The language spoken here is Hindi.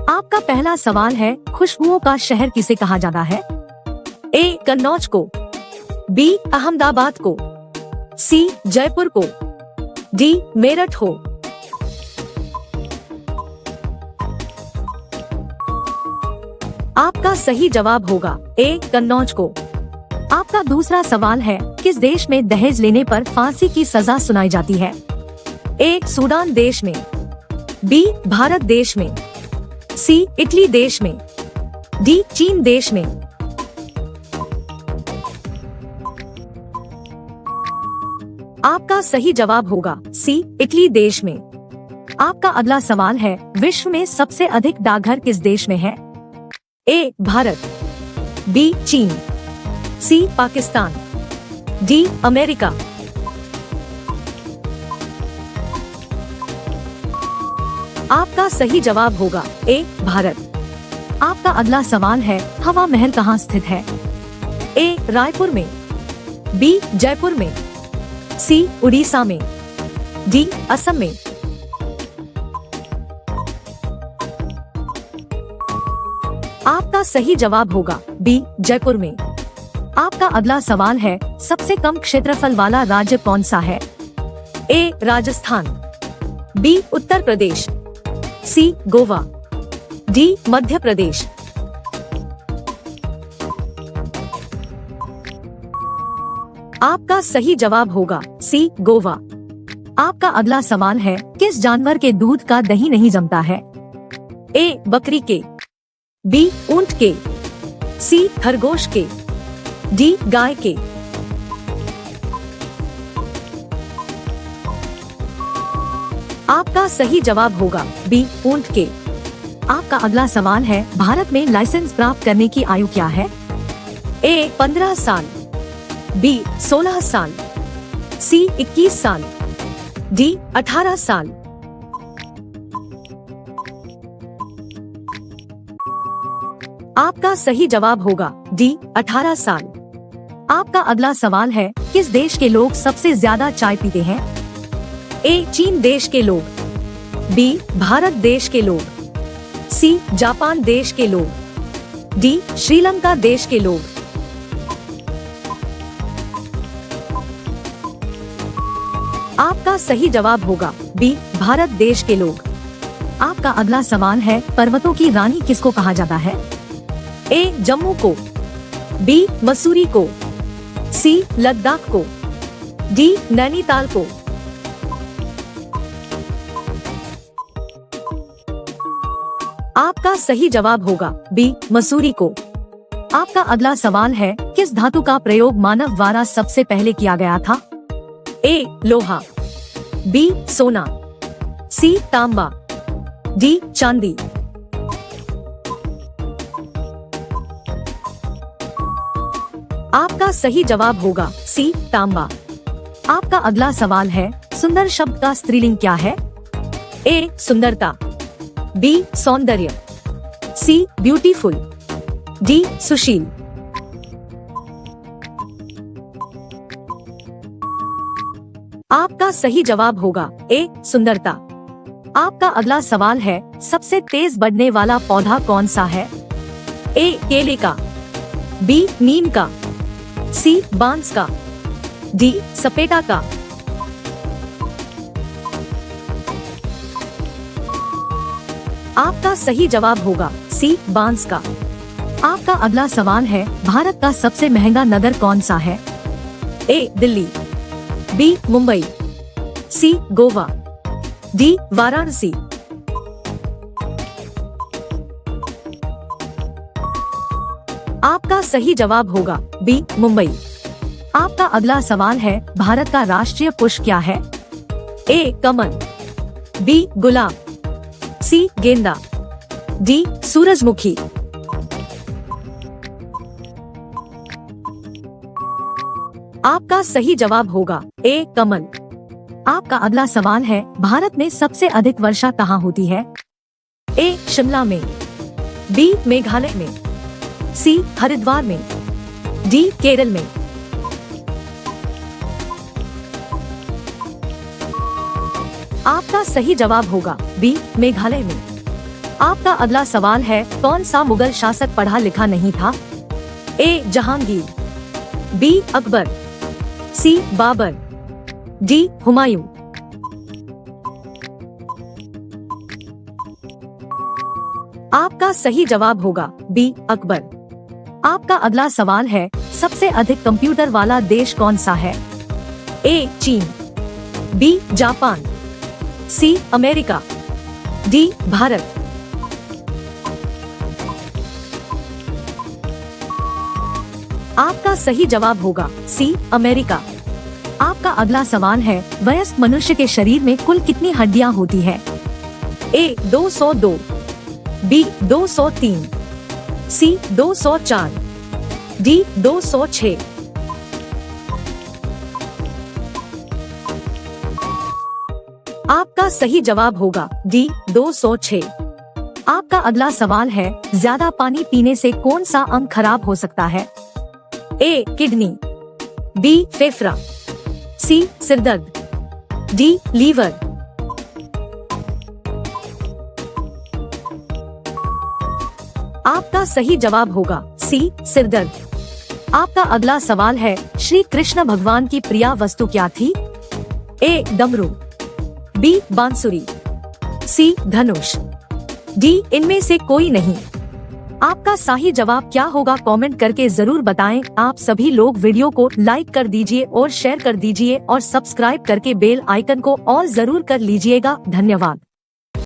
आपका पहला सवाल है, खुशबुओं का शहर किसे कहा जाता है? ए कन्नौज को, बी अहमदाबाद को, सी जयपुर को, डी मेरठ को। आपका सही जवाब होगा ए कन्नौज को। आपका दूसरा सवाल है, किस देश में दहेज लेने पर फांसी की सजा सुनाई जाती है? ए सूडान देश में, बी भारत देश में, सी इटली देश में, डी चीन देश में। आपका सही जवाब होगा सी इटली देश में। आपका अगला सवाल है, विश्व में सबसे अधिक डाकघर किस देश में है? ए भारत, बी चीन, सी पाकिस्तान, डी अमेरिका। आपका सही जवाब होगा ए भारत। आपका अगला सवाल है, हवा महल कहाँ स्थित है? ए रायपुर में, बी जयपुर में, सी उड़ीसा में, डी असम में। आपका सही जवाब होगा बी जयपुर में। आपका अगला सवाल है, सबसे कम क्षेत्रफल वाला राज्य कौन सा है? ए राजस्थान, बी उत्तर प्रदेश, सी गोवा, डी मध्य प्रदेश। आपका सही जवाब होगा सी गोवा। आपका अगला सवाल है, किस जानवर के दूध का दही नहीं जमता है? ए बकरी के, बी ऊंट के, सी खरगोश के, डी गाय के। आपका सही जवाब होगा बी ऊंट के। आपका अगला सवाल है, भारत में लाइसेंस प्राप्त करने की आयु क्या है? ए 15 साल, बी 16 साल, सी 21 साल, डी 18 साल। आपका सही जवाब होगा डी 18 साल। आपका अगला सवाल है, किस देश के लोग सबसे ज्यादा चाय पीते हैं? ए चीन देश के लोग, बी भारत देश के लोग, सी जापान देश के लोग, डी श्रीलंका देश के लोग। आपका सही जवाब होगा बी भारत देश के लोग। आपका अगला सवाल है, पर्वतों की रानी किसको कहा जाता है? ए जम्मू को, बी मसूरी को, सी लद्दाख को, डी नैनीताल को। आपका सही जवाब होगा बी मसूरी को। आपका अगला सवाल है, किस धातु का प्रयोग मानव द्वारा सबसे पहले किया गया था? ए लोहा, बी सोना, सी तांबा, डी चांदी। आपका सही जवाब होगा सी तांबा। आपका अगला सवाल है, सुंदर शब्द का स्त्रीलिंग क्या है? ए सुंदरता, बी सौंदर्य, सी ब्यूटीफुल, डी सुशील। आपका सही जवाब होगा ए सुंदरता। आपका अगला सवाल है, सबसे तेज बढ़ने वाला पौधा कौन सा है? ए केले का, बी नीम का, सी बांस का, डी सपेटा का। आपका सही जवाब होगा सी बांस का। आपका अगला सवाल है, भारत का सबसे महंगा नगर कौन सा है? ए दिल्ली, बी मुंबई, सी गोवा, डी वाराणसी। आपका सही जवाब होगा बी मुंबई। आपका अगला सवाल है, भारत का राष्ट्रीय पुष्प क्या है? ए कमल, बी गुलाब, सी गेंदा, डी सूरजमुखी। आपका सही जवाब होगा ए कमल। आपका अगला सवाल है, भारत में सबसे अधिक वर्षा कहाँ होती है? ए शिमला में, बी मेघालय में, सी हरिद्वार में, डी केरल में। आपका सही जवाब होगा बी मेघालय में। आपका अगला सवाल है, कौन सा मुगल शासक पढ़ा लिखा नहीं था? ए जहांगीर, बी अकबर, सी बाबर, डी हुमायूं। आपका सही जवाब होगा बी अकबर। आपका अगला सवाल है, सबसे अधिक कंप्यूटर वाला देश कौन सा है? ए चीन, B Japan, C America, D Bharat. आपका सही जवाब होगा सी अमेरिका। आपका अगला सवाल है, वयस्क मनुष्य के शरीर में कुल कितनी हड्डियां होती है? ए 202, बी 203, सी 204, डी 206। आपका सही जवाब होगा डी 206। आपका अगला सवाल है, ज्यादा पानी पीने से कौन सा अंग खराब हो सकता है? ए किडनी, बी फेफड़ा, सी सिरदर्द, डी लीवर। आपका सही जवाब होगा सी सिरदर्द। आपका अगला सवाल है, श्री कृष्ण भगवान की प्रिय वस्तु क्या थी? ए डमरू, बी बांसुरी, सी धनुष, डी इनमें से कोई नहीं। आपका सही जवाब क्या होगा कमेंट करके जरूर बताएं। आप सभी लोग वीडियो को लाइक कर दीजिए और शेयर कर दीजिए और सब्सक्राइब करके बेल आइकन को ऑल जरूर कर लीजिएगा। धन्यवाद।